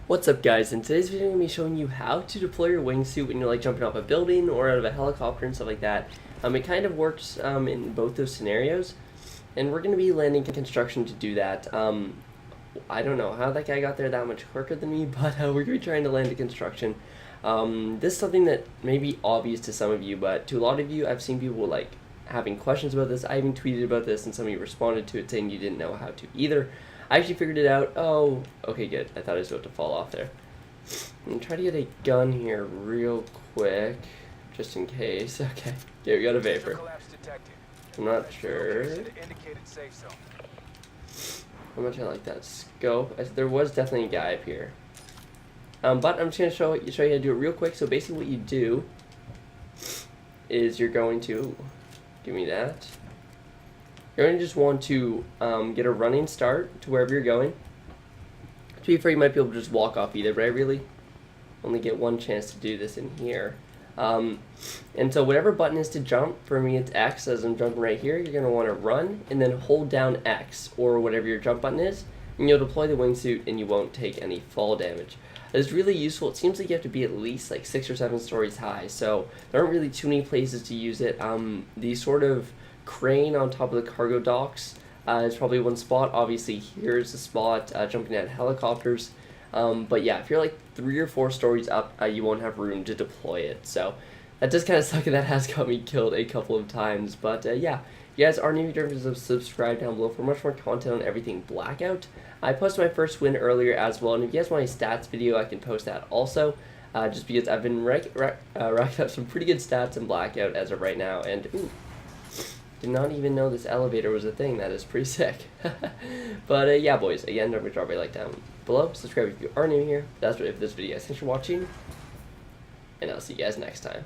What's up, guys? In today's video I'm going to be showing you how to deploy your wingsuit when you're like jumping off a building or out of a helicopter and stuff like that. It kind of works in both those scenarios, and we're going to be landing construction to do that. I don't know how that guy got there that much quicker than me, but we're going to be trying to land a construction. This is something that may be obvious to some of you, but to a lot of you, I've seen people like having questions about this. I even tweeted about this, and some of you responded to it saying you didn't know how to either. I actually figured it out. Oh, okay, good. I thought I was about to fall off there. I'm going to try to get a gun here real quick, just in case. Okay, yeah, we got a vapor. I'm not sure how much I like that scope. There was definitely a guy up here. But I'm just going to show you how to do it real quick. So basically what you do is you're going to, give me that. You're going to just want to get a running start to wherever you're going. To be fair, you might be able to just walk off either, but I really only get one chance to do this in here. And so whatever button is to jump, for me it's X, as I'm jumping right here. You're going to want to run and then hold down X or whatever your jump button is, and you'll deploy the wingsuit and you won't take any fall damage. It's really useful. It seems like you have to be at least like 6 or 7 stories high, so there aren't really too many places to use it. The sort of crane on top of the cargo docks is probably one spot. Obviously here's the spot, jumping at helicopters, but yeah, if you're like 3 or 4 stories up, you won't have room to deploy it. So that does kind of suck, and that has got me killed a couple of times. But yeah, if you guys are new, don't forget to subscribe down below for much more content on everything Blackout. I posted my first win earlier as well, and if you guys want a stats video, I can post that also. Just because I've been racking up some pretty good stats in Blackout as of right now, and ooh, did not even know this elevator was a thing. That is pretty sick. But yeah, boys, again, don't forget to drop a like down below. Subscribe if you are new here. That's it for this video, guys. Thanks for watching, and I'll see you guys next time.